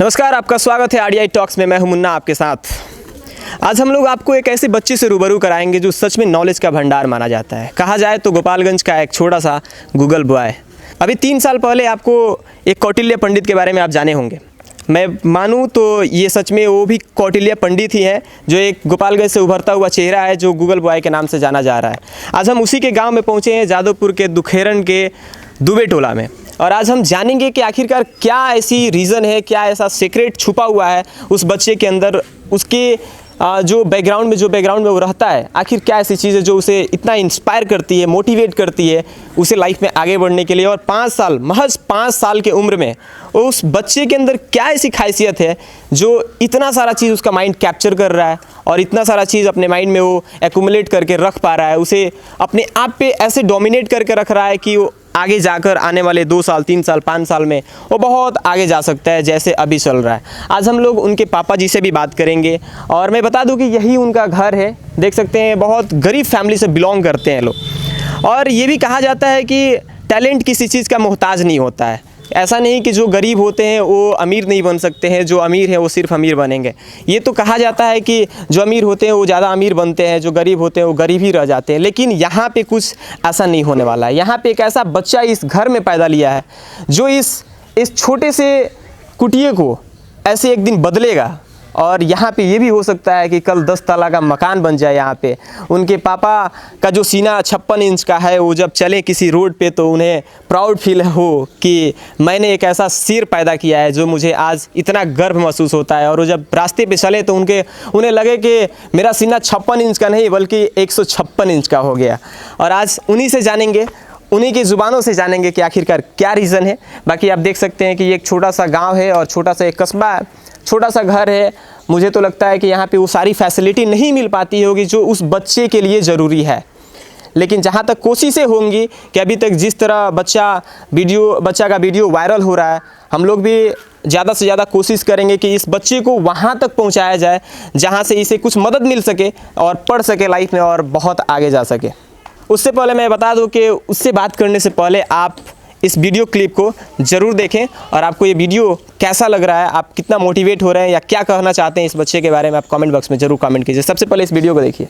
नमस्कार, आपका स्वागत है आरडीआई टॉक्स में। मैं हूं मुन्ना आपके साथ। आज हम लोग आपको एक ऐसे बच्चे से रूबरू कराएंगे जो सच में नॉलेज का भंडार माना जाता है। कहा जाए तो गोपालगंज का एक छोटा सा गूगल बॉय। अभी 3 साल पहले आपको एक कौटिल्य पंडित के बारे में आप जाने होंगे। मैं मानूं तो ये सच में वो भी कौटिल्य पंडित ही है जो एक गोपालगंज से उभरता हुआ चेहरा है जो गूगल बॉय के नाम से जाना जा रहा है। आज हम उसी के गाँव में पहुँचे हैं, जादवपुर के दुखेरन के दुबे टोला में। और आज हम जानेंगे कि आखिरकार क्या ऐसी रीज़न है, क्या ऐसा सीक्रेट छुपा हुआ है उस बच्चे के अंदर, उसके जो बैकग्राउंड में वो रहता है। आखिर क्या ऐसी चीज़ है जो उसे इतना इंस्पायर करती है, मोटिवेट करती है उसे लाइफ में आगे बढ़ने के लिए। और 5 साल, महज 5 साल के उम्र में उस बच्चे के अंदर क्या ऐसी खासियत है जो इतना सारा चीज़ उसका माइंड कैप्चर कर रहा है और इतना सारा चीज़ अपने माइंड में वो एक्यूमुलेट करके रख पा रहा है, उसे अपने आप पे ऐसे डोमिनेट करके रख रहा है कि वो आगे जाकर आने वाले 2 साल, 3 साल, 5 साल में वो बहुत आगे जा सकता है जैसे अभी चल रहा है। आज हम लोग उनके पापा जी से भी बात करेंगे और मैं बता दूं कि यही उनका घर है। देख सकते हैं बहुत गरीब फैमिली से बिलोंग करते हैं लोग। और ये भी कहा जाता है कि टैलेंट किसी चीज़ का मोहताज नहीं होता है। ऐसा नहीं कि जो गरीब होते हैं वो अमीर नहीं बन सकते हैं, जो अमीर हैं वो सिर्फ अमीर बनेंगे। ये तो कहा जाता है कि जो अमीर होते हैं वो ज़्यादा अमीर बनते हैं, जो गरीब होते हैं वो गरीब ही रह जाते हैं। लेकिन यहाँ पे कुछ ऐसा नहीं होने वाला है। यहाँ पे एक ऐसा बच्चा इस घर में पैदा लिया है जो इस छोटे से कुटिया को ऐसे एक दिन बदलेगा। और यहाँ पे ये भी हो सकता है कि कल 10 ताला का मकान बन जाए। यहाँ पे उनके पापा का जो सीना 56 इंच का है, वो जब चले किसी रोड पे तो उन्हें प्राउड फील हो कि मैंने एक ऐसा सिर पैदा किया है जो मुझे आज इतना गर्व महसूस होता है। और वो जब रास्ते पे चले तो उन्हें लगे कि मेरा सीना 56 इंच का नहीं बल्कि 156 इंच का हो गया। और आज उन्हीं से जानेंगे, उन्हीं की ज़ुबानों से जानेंगे कि आखिरकार क्या रीज़न है। बाकी आप देख सकते हैं कि ये एक छोटा सा गाँव है और छोटा सा एक कस्बा है, छोटा सा घर है। मुझे तो लगता है कि यहाँ पे वो सारी फैसिलिटी नहीं मिल पाती होगी जो उस बच्चे के लिए ज़रूरी है। लेकिन जहाँ तक कोशिशें होंगी कि अभी तक जिस तरह बच्चा का वीडियो वायरल हो रहा है, हम लोग भी ज़्यादा से ज़्यादा कोशिश करेंगे कि इस बच्चे को वहाँ तक पहुँचाया जाए जहाँ से इसे कुछ मदद मिल सके और पढ़ सके लाइफ में और बहुत आगे जा सके। उससे पहले मैं बता दूँ कि उससे बात करने से पहले आप इस वीडियो क्लिप को ज़रूर देखें और आपको ये वीडियो कैसा लग रहा है, आप कितना मोटिवेट हो रहे हैं या क्या कहना चाहते हैं इस बच्चे के बारे में, आप कमेंट बॉक्स में ज़रूर कमेंट कीजिए। सबसे पहले इस वीडियो को देखिए।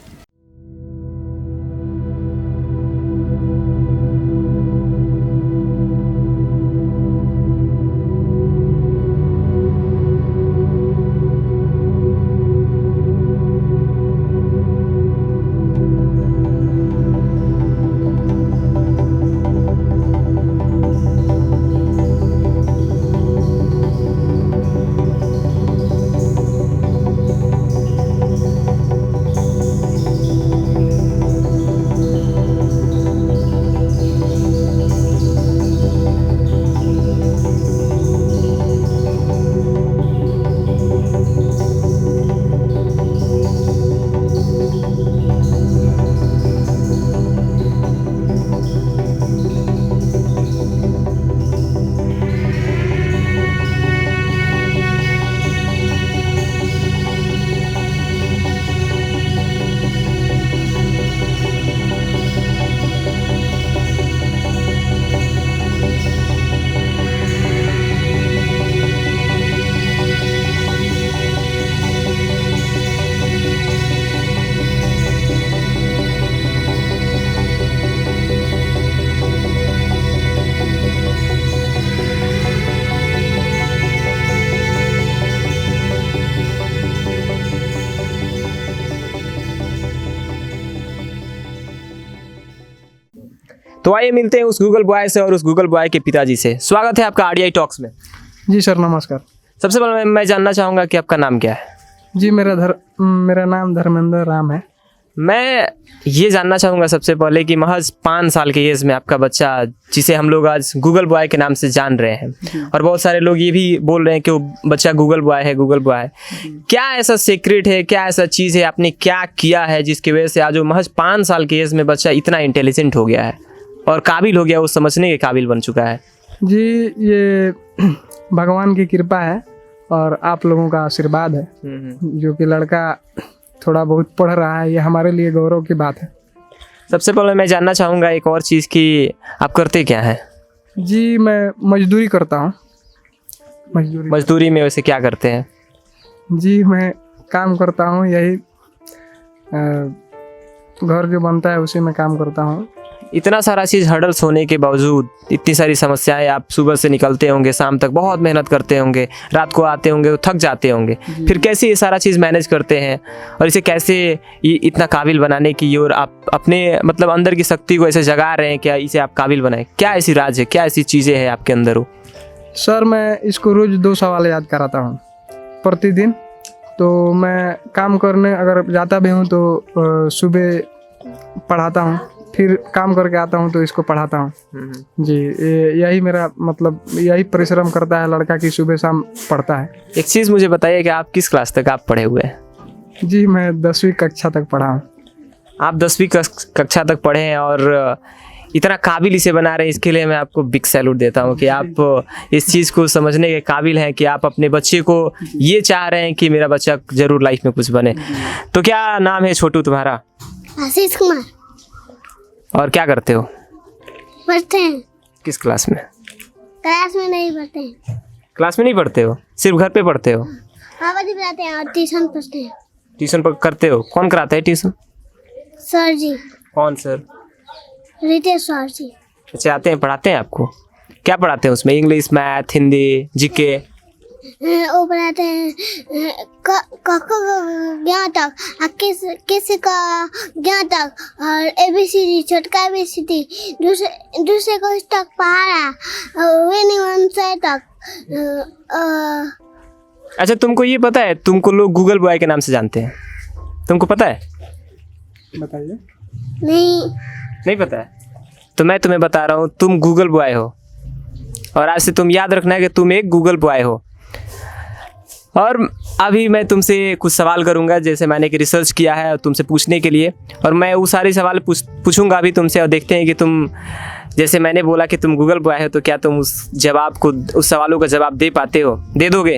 तो आइए मिलते हैं उस गूगल बॉय से और उस गूगल बॉय के पिताजी से। स्वागत है आपका आरडीआई टॉक्स में। जी सर, नमस्कार। सबसे पहले मैं जानना चाहूँगा कि आपका नाम क्या है? जी मेरा नाम धर्मेंद्र राम है। मैं ये जानना चाहूँगा सबसे पहले कि महज 5 साल के एज में आपका बच्चा, जिसे हम लोग आज गूगल बॉय के नाम से जान रहे हैं और बहुत सारे लोग ये भी बोल रहे हैं कि वो बच्चा गूगल बॉय है, गूगल बॉय है, क्या ऐसा सीक्रेट है, क्या ऐसा चीज़ है, आपने क्या किया है जिसकी वजह से आज वो महज 5 साल के एज में बच्चा इतना इंटेलिजेंट हो गया है और काबिल हो गया, वो समझने के काबिल बन चुका है? जी, ये भगवान की कृपा है और आप लोगों का आशीर्वाद है। जो कि लड़का थोड़ा बहुत पढ़ रहा है, ये हमारे लिए गौरव की बात है। सबसे पहले मैं जानना चाहूँगा एक और चीज़ कि आप करते क्या हैं? जी, मैं मजदूरी करता हूँ। मजदूरी। मजदूरी में वैसे क्या करते हैं? जी मैं काम करता हूँ, यही घर जो बनता है उसी में काम करता हूँ। इतना सारा चीज़ हर्डल्स होने के बावजूद, इतनी सारी समस्याएं, आप सुबह से निकलते होंगे, शाम तक बहुत मेहनत करते होंगे, रात को आते होंगे, थक जाते होंगे, फिर कैसे ये सारा चीज़ मैनेज करते हैं और इसे कैसे ये इतना काबिल बनाने की ओर आप अपने मतलब अंदर की शक्ति को ऐसे जगा रहे हैं? क्या इसे आप काबिल बनाएं? क्या ऐसी राज है, क्या ऐसी चीज़ें हैं आपके अंदर हो? सर मैं इसको रोज़ 2 सवाल याद कराता हूँ प्रतिदिन। तो मैं काम करने अगर जाता भी हूँ तो सुबह पढ़ाता हूँ, फिर काम करके आता हूँ तो इसको पढ़ाता हूँ। जी यही मेरा मतलब यही परिश्रम करता है लड़का कि सुबह शाम पढ़ता है। एक चीज़ मुझे बताइए कि आप किस क्लास तक आप पढ़े हुए हैं? जी मैं 10वीं कक्षा तक पढ़ा हूँ। आप 10वीं कक्षा तक पढ़े हैं और इतना काबिल इसे बना रहे हैं, इसके लिए मैं आपको बिग सैल्यूट देता हूँ कि आप इस चीज़ को समझने के काबिल हैं कि आप अपने बच्चे को ये चाह रहे हैं कि मेरा बच्चा ज़रूर लाइफ में कुछ बने। तो क्या नाम है छोटू तुम्हारा? आशीष कुमार। और क्या करते हो? पढ़ते हैं। किस क्लास में? क्लास में नहीं पढ़ते हैं। क्लास में नहीं पढ़ते हो, सिर्फ घर पे पढ़ते हो? पापा जी पढ़ाते हैं और ट्यूशन पढ़ते हैं। ट्यूशन पर करते हो? कौन कराता है ट्यूशन? सर जी। कौन सर? रितेश सर जी। अच्छा, आते हैं, पढ़ाते हैं आपको? क्या पढ़ाते हैं उसमें? English, math, Hindi, GK? वो पढ़ाते हैं ज्ञान तक, किसी का ज्ञान तक और ABCD, छोटका ABCD, दूसरे को तक पढ़ाया तक। अच्छा, तुमको ये पता है, तुमको लोग गूगल बॉय के नाम से जानते हैं, तुमको पता है? बताइए। नहीं पता है? तो मैं तुम्हें बता रहा हूँ, तुम गूगल बॉय हो और आज से तुम याद रखना है कि तुम एक गूगल बॉय हो। और अभी मैं तुमसे कुछ सवाल करूंगा, जैसे मैंने कि रिसर्च किया है तुमसे पूछने के लिए, और मैं वो सारे सवाल पूछूंगा अभी तुमसे और देखते हैं कि तुम, जैसे मैंने बोला कि तुम गूगल बॉय हो, तो क्या तुम उस सवालों का जवाब दे पाते हो? दे दोगे?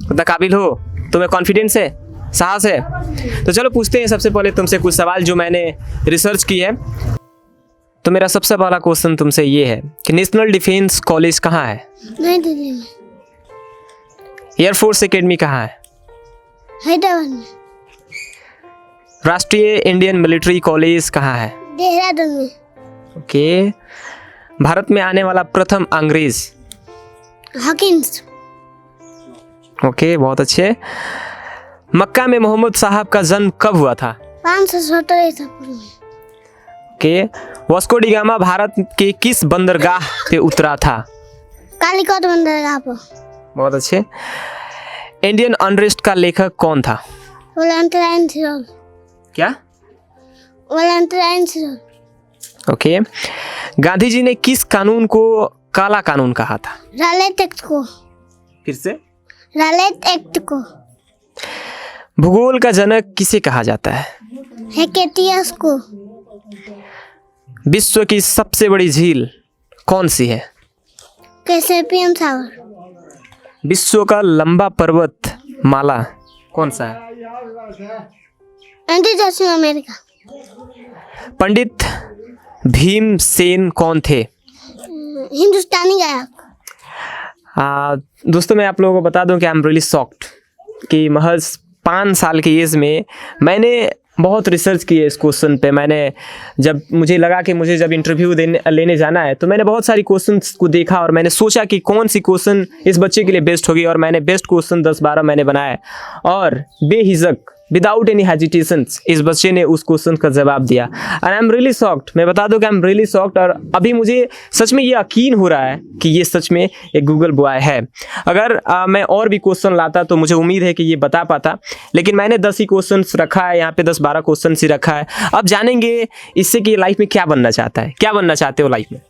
उतना काबिल हो? तुम्हें कॉन्फिडेंस है, साहस है? तो चलो पूछते हैं सबसे पहले तुमसे कुछ सवाल जो मैंने रिसर्च की है। तो मेरा सबसे पहला क्वेश्चन तुमसे ये है कि नेशनल डिफेंस कॉलेज कहाँ है? नई दिल्ली में। एयरफोर्स एकेडमी कहाँ है? हैदराबाद में। राष्ट्रीय इंडियन मिलिट्री कॉलेज कहाँ है? देहरादून में। ओके। भारत में आने वाला प्रथम अंग्रेज? हॉकिंस। ओके, बहुत अच्छे। मक्का में मोहम्मद साहब का जन्म कब हुआ था? 517 ईसा पूर्व में। Okay. Vasco D gamma Bharat के किस बंदरगाह पे उतरा था? कालीकोट बंदरगाह पर। बहुत अच्छे। इंडियन अनरेस्ट का लेखक कौन था? Volunteers role. क्या? Volunteers role. Okay. Gandhi ji ने किस कानून को काला कानून कहा था? रॉलेट एक्ट को। फिर से? रॉलेट एक्ट को। भूगोल का जनक किसे कहा जाता है? हेकेटियस को। विश्व की सबसे बड़ी झील कौन सी है? कैसेपियन सागर। विश्व का लंबा पर्वत माला कौन सा है? दक्षिण अमेरिका। पंडित भीमसेन कौन थे? हिंदुस्तानी गायक। दोस्तों मैं आप लोगों को बता दूं कि आई एम रियली शॉक्ड कि महज 5 साल की एज में मैंने बहुत रिसर्च की है इस क्वेश्चन पे। मैंने जब मुझे लगा कि मुझे जब इंटरव्यू लेने जाना है तो मैंने बहुत सारी क्वेश्चंस को देखा और मैंने सोचा कि कौन सी क्वेश्चन इस बच्चे के लिए बेस्ट होगी, और मैंने बेस्ट क्वेश्चन 10-12 मैंने बनाए और बेहिजक विदाउट एनी हेजिटेशंस इस बच्चे ने उस क्वेश्चन का जवाब दिया। And I am really shocked, मैं बता दूं कि आई एम रियली शॉक्ड। और अभी मुझे सच में ये यकीन हो रहा है कि ये सच में एक गूगल बॉय है। अगर मैं और भी क्वेश्चन लाता तो मुझे उम्मीद है कि ये बता पाता, लेकिन मैंने 10 ही क्वेश्चन रखा है, यहाँ पे 10-12 क्वेश्चन ही रखा है। अब जानेंगे इससे कि लाइफ में क्या बनना चाहता है। क्या बनना चाहते हो लाइफ में?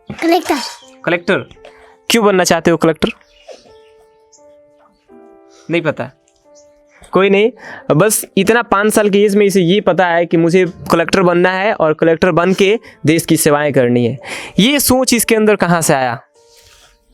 कलेक्टर। कलेक्टर? क्यों बनना चाहते हो कलेक्टर? नहीं पता? कोई नहीं, बस इतना 5 साल की एज में इसे ये पता है कि मुझे कलेक्टर बनना है और कलेक्टर बन के देश की सेवाएं करनी है। ये सोच इसके अंदर कहाँ से आया?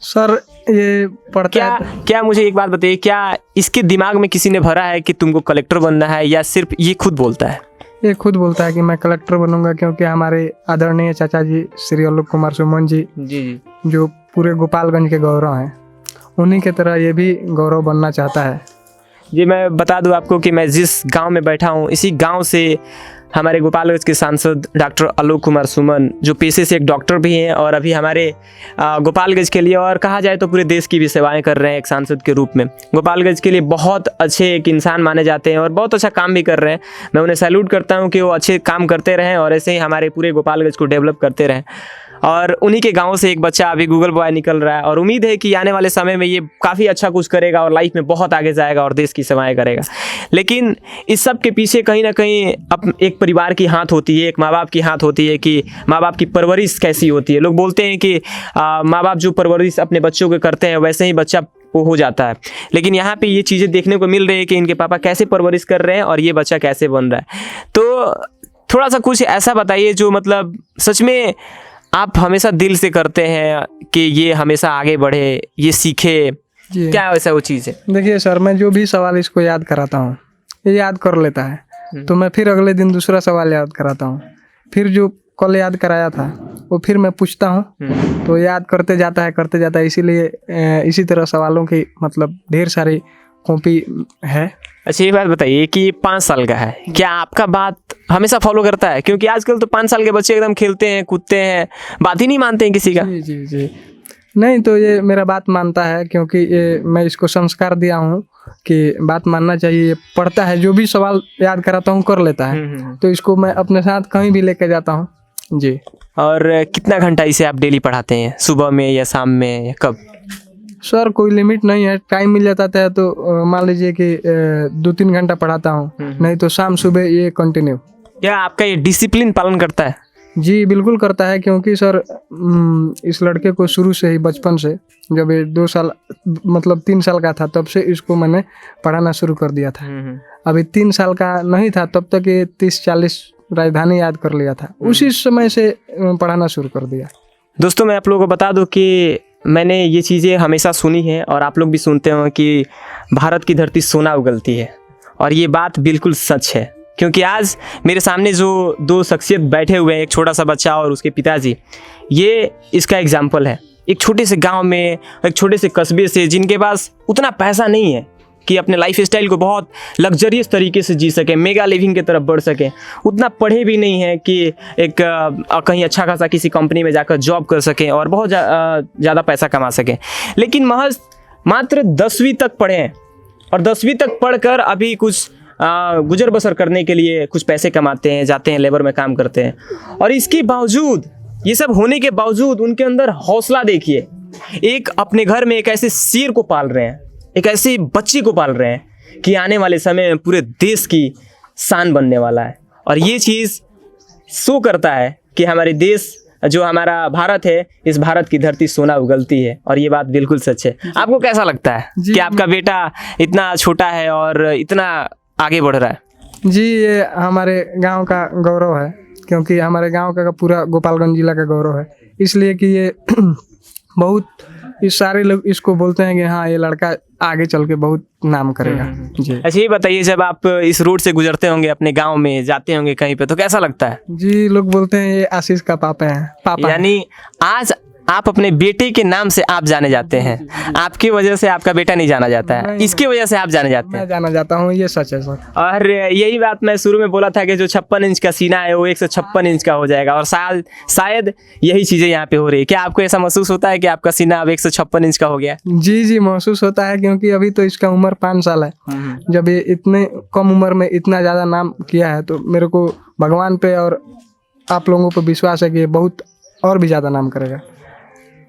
सर ये पढ़ता है। क्या मुझे एक बात बताइए, क्या इसके दिमाग में किसी ने भरा है कि तुमको कलेक्टर बनना है, या सिर्फ ये खुद बोलता है? ये खुद बोलता है कि मैं कलेक्टर बनूंगा, क्योंकि हमारे आदरणीय चाचा जी श्री आलोक कुमार सुमन जी जी जो पूरे गोपालगंज के गौरव हैं, उन्हीं की तरह ये भी गौरव बनना चाहता है। जी, मैं बता दूं आपको कि मैं जिस गांव में बैठा हूं, इसी गांव से हमारे गोपालगंज के सांसद डॉक्टर आलोक कुमार सुमन, जो पेशे से एक डॉक्टर भी हैं और अभी हमारे गोपालगंज के लिए और कहा जाए तो पूरे देश की भी सेवाएं कर रहे हैं एक सांसद के रूप में। गोपालगंज के लिए बहुत अच्छे एक इंसान माने जाते हैं और बहुत अच्छा काम भी कर रहे हैं। मैं उन्हें सैल्यूट करता हूं कि वो अच्छे काम करते रहें और ऐसे ही हमारे पूरे गोपालगंज को डेवलप करते रहें। और उन्हीं के गांव से एक बच्चा अभी गूगल बॉय निकल रहा है और उम्मीद है कि आने वाले समय में ये काफ़ी अच्छा कुछ करेगा और लाइफ में बहुत आगे जाएगा और देश की सेवाएं करेगा। लेकिन इस सब के पीछे कहीं ना कहीं एक परिवार की हाथ होती है, एक माँ बाप की हाथ होती है कि माँ बाप की परवरिश कैसी होती है। लोग बोलते हैं कि माँ बाप जो परवरिश अपने बच्चों को करते हैं वैसे ही बच्चा वो हो जाता है, लेकिन यहाँ पे ये चीज़ें देखने को मिल रही है कि इनके पापा कैसे परवरिश कर रहे हैं और ये बच्चा कैसे बन रहा है। तो थोड़ा सा कुछ ऐसा बताइए जो मतलब सच में आप हमेशा दिल से करते हैं कि ये हमेशा आगे बढ़े, ये सीखे, जी क्या वैसा वो चीज़ है? देखिए सर, मैं जो भी सवाल इसको याद कराता हूँ ये याद कर लेता है, तो मैं फिर अगले दिन दूसरा सवाल याद कराता हूँ, फिर जो कल याद कराया था वो फिर मैं पूछता हूँ, तो याद करते जाता है। इसीलिए इसी तरह सवालों की मतलब ढेर सारी कॉपी है। अच्छा, ये बात बताइए कि 5 साल का है, क्या आपका बात हमेशा फॉलो करता है? क्योंकि आजकल तो 5 साल के बच्चे एकदम खेलते हैं, कूदते हैं, बात ही नहीं मानते हैं किसी का। जी नहीं, तो ये मेरा बात मानता है क्योंकि ये मैं इसको संस्कार दिया हूँ कि बात मानना चाहिए। ये पढ़ता है, जो भी सवाल याद कराता हूँ कर लेता है, तो इसको मैं अपने साथ कहीं भी लेके जाता हूँ। जी। और कितना घंटा इसे आप डेली पढ़ाते हैं, सुबह में या शाम में या कब? सर कोई लिमिट नहीं है, टाइम मिल जाता है तो मान लीजिए कि 2-3 घंटा पढ़ाता हूँ, नहीं तो शाम सुबह ये कंटिन्यू। क्या आपका ये डिसिप्लिन पालन करता है? जी बिल्कुल करता है, क्योंकि सर इस लड़के को शुरू से ही बचपन से, जब ये 2 साल मतलब 3 साल का था तब से इसको मैंने पढ़ाना शुरू कर दिया था। अभी 3 साल का नहीं था तब तक ये 30-40 राजधानी याद कर लिया था, उसी समय से पढ़ाना शुरू कर दिया। दोस्तों, मैं आप लोगों को बता दूं कि मैंने ये चीज़ें हमेशा सुनी हैं और आप लोग भी सुनते हो कि भारत की धरती सोना उगलती है, और ये बात बिल्कुल सच है। क्योंकि आज मेरे सामने जो 2 शख्सियत बैठे हुए हैं, एक छोटा सा बच्चा और उसके पिताजी, ये इसका एग्जाम्पल है। एक छोटे से गांव में, एक छोटे से कस्बे से, जिनके पास उतना पैसा नहीं है कि अपने लाइफ स्टाइल को बहुत लग्जरियस तरीके से जी सकें, मेगा लिविंग की तरफ बढ़ सकें, उतना पढ़े भी नहीं है कि एक कहीं अच्छा खासा किसी कंपनी में जाकर जॉब कर सकें और बहुत ज़्यादा पैसा कमा सकें, लेकिन महज मात्र 10वीं तक पढ़े हैं और 10वीं तक पढ़कर अभी कुछ गुजर बसर करने के लिए कुछ पैसे कमाते हैं, जाते हैं लेबर में काम करते हैं। और इसके बावजूद, ये सब होने के बावजूद उनके अंदर हौसला देखिए। एक अपने घर में एक ऐसे शेर को पाल रहे हैं, एक ऐसी बच्ची को पाल रहे हैं कि आने वाले समय में पूरे देश की शान बनने वाला है। और ये चीज़ शो करता है कि हमारे देश, जो हमारा भारत है, इस भारत की धरती सोना उगलती है, और ये बात बिल्कुल सच है। आपको कैसा लगता है कि आपका बेटा इतना छोटा है और इतना आगे बढ़ रहा है? जी, ये हमारे गांव का गौरव है, क्योंकि हमारे गांव का पूरा गोपालगंज जिला का गौरव है, इसलिए कि ये बहुत इस सारे लोग इसको बोलते हैं कि हाँ ये लड़का आगे चल के बहुत नाम करेगा। जी। अच्छा, ये बताइए, जब आप इस रोड से गुजरते होंगे, अपने गांव में जाते होंगे कहीं पे, तो कैसा लगता है? जी, लोग बोलते हैं ये आशीष का पापा है। यानी आज आप अपने बेटे के नाम से आप जाने जाते हैं, आपकी वजह से आपका बेटा नहीं जाना जाता है, इसकी वजह से आप जाने जाते हैं। मैं जाना जाता हूँ, ये सच है सर। और यही बात मैं शुरू में बोला था कि जो 56 इंच का सीना है वो 156 इंच का हो जाएगा, और शायद यही चीज़ें यहाँ पे हो रही है। क्या आपको ऐसा महसूस होता है कि आपका सीना अब 156 इंच का हो गया? जी महसूस होता है, क्योंकि अभी तो इसका उम्र 5 साल है। जब ये इतने कम उम्र में इतना ज़्यादा नाम किया है, तो मेरे को भगवान पे और आप लोगों पर विश्वास है कि ये बहुत और भी ज़्यादा नाम करेगा।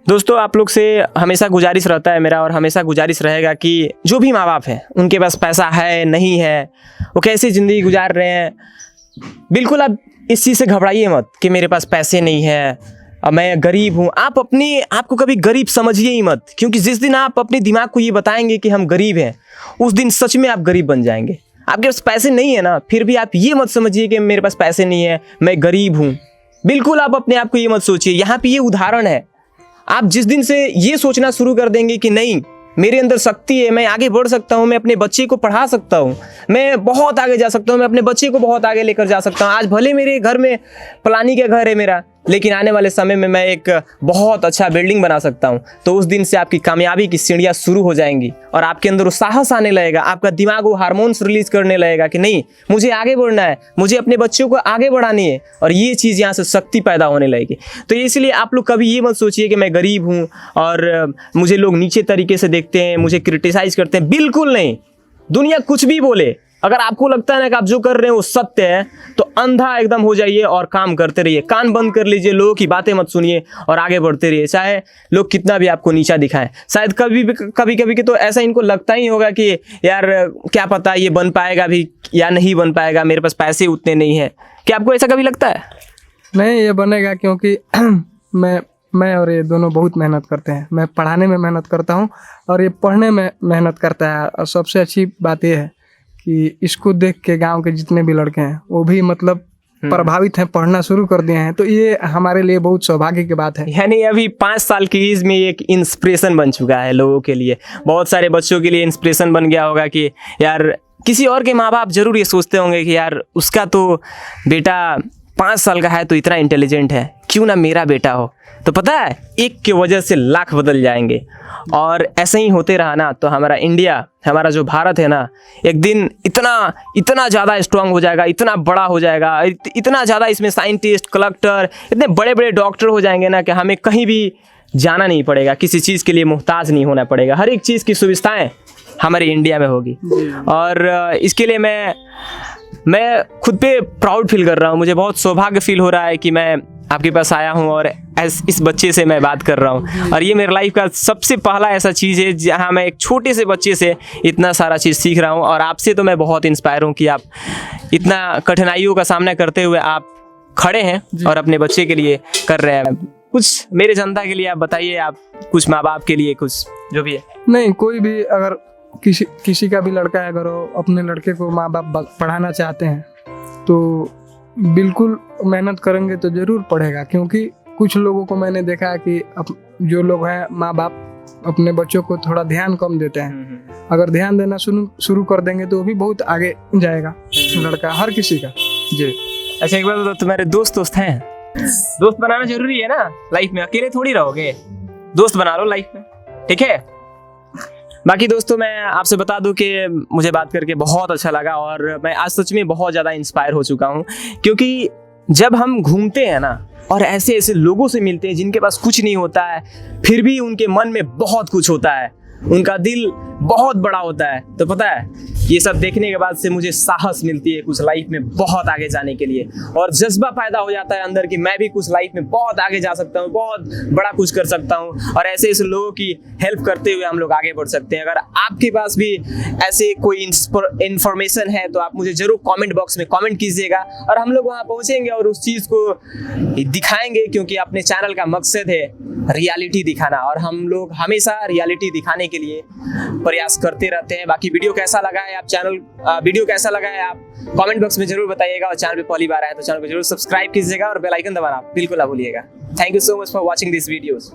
दोस्तों, आप लोग से हमेशा गुजारिश रहता है मेरा, और हमेशा गुजारिश रहेगा कि जो भी माँ बाप हैं, उनके पास पैसा है नहीं है, वो कैसी ज़िंदगी गुजार रहे हैं, बिल्कुल आप इस चीज़ से घबराइए मत कि मेरे पास पैसे नहीं है, मैं गरीब हूँ। आप अपने आप को कभी गरीब समझिए ही मत, क्योंकि जिस दिन आप अपने दिमाग को ये बताएंगे कि हम गरीब हैं, उस दिन सच में आप गरीब बन जाएंगे। आपके पास पैसे नहीं है ना, फिर भी आप ये मत समझिए कि मेरे पास पैसे नहीं है, मैं गरीब हूँ। बिल्कुल आप अपने आप को ये मत सोचिए। यहाँ पे ये उदाहरण है। आप जिस दिन से ये सोचना शुरू कर देंगे कि नहीं, मेरे अंदर शक्ति है, मैं आगे बढ़ सकता हूँ, मैं अपने बच्चे को पढ़ा सकता हूँ, मैं बहुत आगे जा सकता हूँ, मैं अपने बच्चे को बहुत आगे लेकर जा सकता हूँ। आज भले मेरे घर में फलानी का घर है मेरा, लेकिन आने वाले समय में मैं एक बहुत अच्छा बिल्डिंग बना सकता हूँ, तो उस दिन से आपकी कामयाबी की सीढ़ियाँ शुरू हो जाएंगी और आपके अंदर वो साहस आने लगेगा, आपका दिमाग वो हार्मोन्स रिलीज करने लगेगा कि नहीं, मुझे आगे बढ़ना है, मुझे अपने बच्चों को आगे बढ़ानी है, और ये चीज़ यहाँ से शक्ति पैदा होने लगेगी। तो इसलिए आप लोग कभी ये मत सोचिए कि मैं गरीब हूँ और मुझे लोग नीचे तरीके से देखते हैं, मुझे क्रिटिसाइज करते हैं। बिल्कुल नहीं, दुनिया कुछ भी बोले, अगर आपको लगता है ना कि आप जो कर रहे हैं वो सत्य है, तो अंधा एकदम हो जाइए और काम करते रहिए, कान बंद कर लीजिए, लोगों की बातें मत सुनिए और आगे बढ़ते रहिए, चाहे लोग कितना भी आपको नीचा दिखाएं। शायद कभी के तो ऐसा इनको लगता ही होगा कि यार क्या पता ये बन पाएगा भी या नहीं बन पाएगा, मेरे पास पैसे उतने नहीं हैं। क्या आपको ऐसा कभी लगता है? नहीं, ये बनेगा, क्योंकि मैं और ये दोनों बहुत मेहनत करते हैं। मैं पढ़ाने में मेहनत करता हूँ और ये पढ़ने में मेहनत करता है। और सबसे अच्छी बात ये है कि इसको देख के गांव के जितने भी लड़के हैं वो भी मतलब प्रभावित हैं, पढ़ना शुरू कर दिए हैं। तो ये हमारे लिए बहुत सौभाग्य की बात है। यानी अभी 5 साल की एज में एक इंस्पिरेशन बन चुका है लोगों के लिए, बहुत सारे बच्चों के लिए इंस्पिरेशन बन गया होगा कि यार किसी और के माँ बाप जरूर ये सोचते होंगे कि यार उसका तो बेटा 5 साल का है तो इतना इंटेलिजेंट है, क्यों ना मेरा बेटा हो। तो पता है, एक की वजह से लाख बदल जाएंगे, और ऐसे ही होते रहा ना तो हमारा इंडिया, हमारा जो भारत है ना, एक दिन इतना ज़्यादा स्ट्रांग हो जाएगा, इतना बड़ा हो जाएगा, इतना ज़्यादा इसमें साइंटिस्ट, कलेक्टर, इतने बड़े बड़े डॉक्टर हो जाएंगे ना कि हमें कहीं भी जाना नहीं पड़ेगा, किसी चीज़ के लिए मुहताज नहीं होना पड़ेगा। हर एक चीज़ की सुविधाएं हमारे इंडिया में होगी। और इसके लिए मैं खुद पे प्राउड फील कर रहा हूँ। मुझे बहुत सौभाग्य फील हो रहा है कि मैं आपके पास आया हूँ और इस बच्चे से मैं बात कर रहा हूँ। और ये मेरे लाइफ का सबसे पहला ऐसा चीज़ है जहाँ मैं एक छोटे से बच्चे से इतना सारा चीज़ सीख रहा हूँ। और आपसे तो मैं बहुत इंस्पायर हूँ कि आप इतना कठिनाइयों का सामना करते हुए आप खड़े हैं और अपने बच्चे के लिए कर रहे हैं। कुछ मेरे जनता के लिए आप बताइए, आप कुछ माँ बाप के लिए कुछ जो भी है। नहीं, कोई भी अगर किसी का भी लड़का है, अगर वो अपने लड़के को माँ बाप पढ़ाना चाहते हैं तो बिल्कुल मेहनत करेंगे तो ज़रूर पढ़ेगा। क्योंकि कुछ लोगों को मैंने देखा है कि जो लोग हैं माँ बाप अपने बच्चों को थोड़ा ध्यान कम देते हैं। अगर ध्यान देना शुरू कर देंगे तो वो भी बहुत आगे जाएगा लड़का, हर किसी का। जी अच्छा, एक बात तो तुम्हारे दोस्त हैं, दोस्त बनाना जरूरी है ना लाइफ में, अकेले थोड़ी रहोगे, दोस्त बना लो लाइफ में, ठीक है। बाकी दोस्तों, मैं आपसे बता दूं कि मुझे बात करके बहुत अच्छा लगा और मैं आज सच में बहुत ज़्यादा इंस्पायर हो चुका हूं, क्योंकि जब हम घूमते हैं ना और ऐसे ऐसे लोगों से मिलते हैं जिनके पास कुछ नहीं होता है, फिर भी उनके मन में बहुत कुछ होता है, उनका दिल बहुत बड़ा होता है, तो पता है ये सब देखने के बाद से मुझे साहस मिलती है कुछ लाइफ में बहुत आगे जाने के लिए, और जज्बा पैदा हो जाता है अंदर कि मैं भी कुछ लाइफ में बहुत आगे जा सकता हूँ, बहुत बड़ा कुछ कर सकता हूँ। और ऐसे ऐसे लोगों की हेल्प करते हुए हम लोग आगे बढ़ सकते हैं। अगर आपके पास भी ऐसे कोई इंफॉर्मेशन है तो आप मुझे जरूर कमेंट बॉक्स में कमेंट कीजिएगा और हम लोग वहाँ पहुँचेंगे और उस चीज़ को दिखाएंगे, क्योंकि अपने चैनल का मकसद है रियलिटी दिखाना, और हम लोग हमेशा रियलिटी दिखाने के लिए प्रयास करते रहते हैं। बाकी वीडियो कैसा लगा है, वीडियो कैसा लगा है आप कमेंट बॉक्स में जरूर बताइएगा, और चैनल पे पहली बार आए तो चैनल को जरूर सब्सक्राइब कीजिएगा और बेल आइकन दबाना बिल्कुल ना भूलिएगा। Thank you so much for watching this videos.